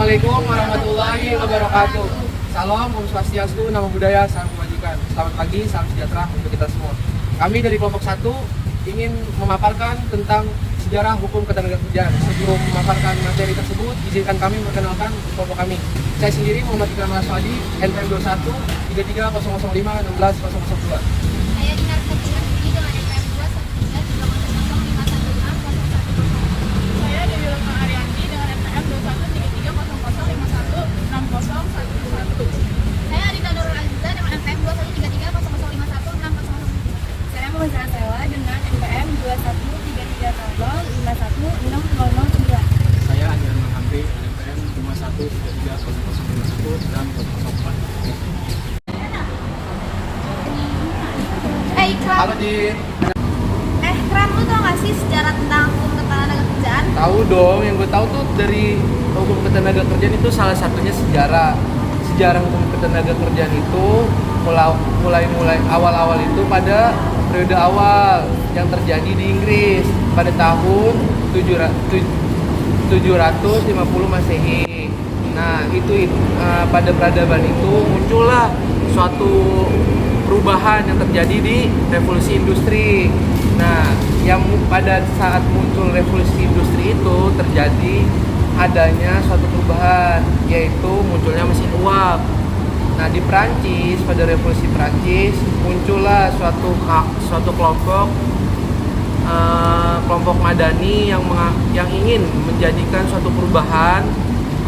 Assalamualaikum warahmatullahi wabarakatuh. Salam, Om Swastiastu, Namo Buddhaya, Salam Kebajikan. Selamat pagi, salam sejahtera untuk kita semua. Kami dari kelompok 1 ingin memaparkan tentang sejarah hukum ketenagakerjaan. Sebelum memaparkan materi tersebut, izinkan kami memperkenalkan kelompok kami. Saya sendiri Muhammad Ikram Aswadi, NPM 21 33005 16002. Saya Dinar Fatimah dengan NPM 21930515601. Saya Dewi Lukman Arianti dengan NPM 213300516011. Saya Arita Nurul Aziza dengan NPM 2133050516001. Saya Muhammad Sewa dengan NPM 21330516009. Saya Anjar Menghamri, NPM 21330051 Ikram. Halo Din. Ikram, lu tau gak sih sejarah tentang hukum ketenagakerjaan? Tahu dong, yang gue tahu tuh dari hukum ketenagakerjaan itu salah satunya sejarah. Sejarah hukum ketenagakerjaan itu mulai awal-awal itu pada periode awal yang terjadi di Inggris pada tahun 750 Masehi. Nah, pada peradaban itu muncullah suatu perubahan yang terjadi di revolusi industri. Nah, yang pada saat muncul revolusi industri itu terjadi adanya suatu perubahan, yaitu munculnya mesin uap. Nah, di Perancis, pada revolusi Perancis muncullah suatu kelompok madani yang ingin menjadikan suatu perubahan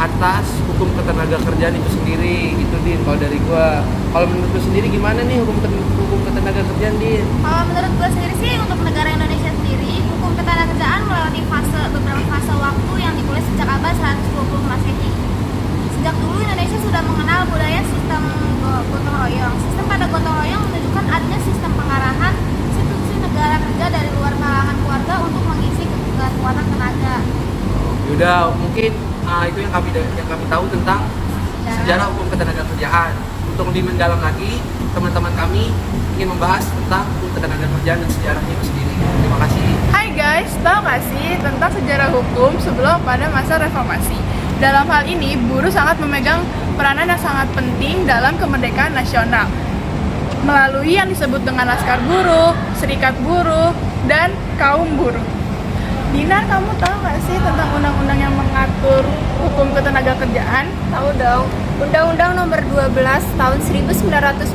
atas hukum ketenagakerjaan itu sendiri. Itu Din, kalau dari gua. Kalau menurut lu sendiri gimana nih hukum ketenagakerjaan, Din? Kalau menurut gue sendiri sih, untuk negara Indonesia sendiri, hukum ketenagakerjaan melewati beberapa fase waktu yang dimulai sejak abad 120 Masehi. Sejak dulu Indonesia sudah mengenal budaya sistem gotong royong. Sistem pada gotong royong menunjukkan adanya sistem pengarahan institusi negara kerja dari luar kalangan keluarga untuk mengisi kekuatan tenaga. Yaudah, mungkin itu yang kami tahu tentang sejarah hukum ketenagakerjaan. Untuk lebih mendalam lagi, teman-teman kami ingin membahas tentang hukum ketenagakerjaan dan sejarahnya itu sendiri. Terima kasih. Hai guys, tahu gak sih tentang sejarah hukum sebelum pada masa reformasi? Dalam hal ini, buruh sangat memegang peranan yang sangat penting dalam kemerdekaan nasional melalui yang disebut dengan Laskar Buruh, Serikat Buruh, dan Kaum Buruh. Dinar, kamu tahu nggak sih tentang undang-undang yang mengatur hukum ketenagakerjaan? Tahu dong. Undang-Undang Nomor 12 Tahun 1948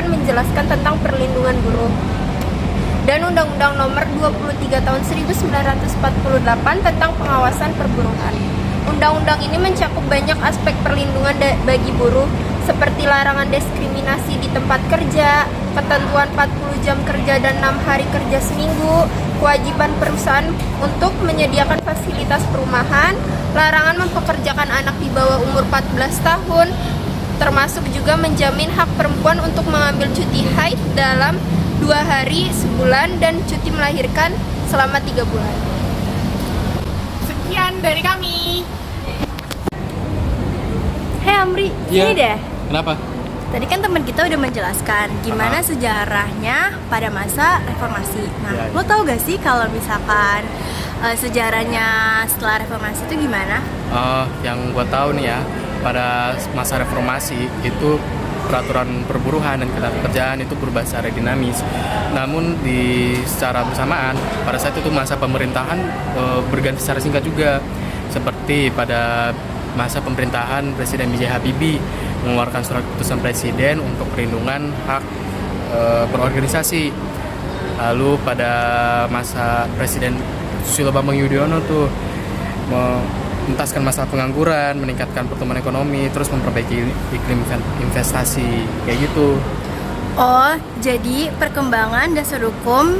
menjelaskan tentang perlindungan buruh. Dan Undang-Undang Nomor 23 Tahun 1948 tentang pengawasan perburuhan. Undang-undang ini mencakup banyak aspek perlindungan bagi buruh, seperti larangan diskriminasi di tempat kerja, ketentuan 40 jam kerja dan 6 hari kerja seminggu, kewajiban perusahaan untuk menyediakan fasilitas perumahan, larangan mempekerjakan anak di bawah umur 14 tahun, termasuk juga menjamin hak perempuan untuk mengambil cuti haid dalam 2 hari sebulan dan cuti melahirkan selama 3 bulan. Sekian dari kami. Hei Amri, sini deh. Kenapa? Tadi kan teman kita udah menjelaskan gimana sejarahnya pada masa reformasi. Nah, Ya. lo tau gak sih kalau misalkan sejarahnya setelah reformasi itu gimana? Yang gue tahu nih ya, pada masa reformasi itu peraturan perburuhan dan ketenagakerjaan itu berubah secara dinamis. Namun secara bersamaan pada saat itu masa pemerintahan berganti secara singkat juga. Seperti pada masa pemerintahan Presiden B.J. Habibie mengeluarkan surat keputusan presiden untuk perlindungan hak berorganisasi. Lalu pada masa Presiden Susilo Bambang Yudhoyono tuh menuntaskan masalah pengangguran, meningkatkan pertumbuhan ekonomi, terus memperbaiki iklim investasi kayak gitu. Oh, jadi perkembangan dasar hukum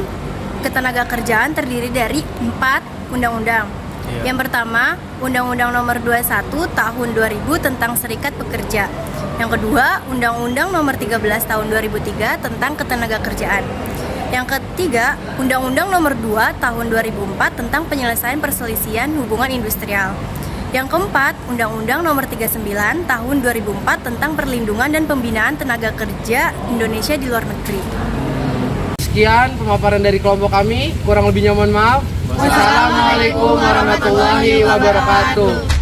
ketenagakerjaan terdiri dari 4 undang-undang. Iya. Yang pertama, Undang-Undang Nomor 21 Tahun 2000 tentang Serikat Pekerja. Yang kedua, Undang-Undang Nomor 13 Tahun 2003 tentang Ketenagakerjaan. Yang ketiga, Undang-Undang Nomor 2 Tahun 2004 tentang penyelesaian perselisihan hubungan industrial. Yang keempat, Undang-Undang Nomor 39 Tahun 2004 tentang perlindungan dan pembinaan tenaga kerja Indonesia di luar negeri. Sekian pemaparan dari kelompok kami, kurang lebihnya mohon maaf. Wassalamualaikum warahmatullahi wabarakatuh.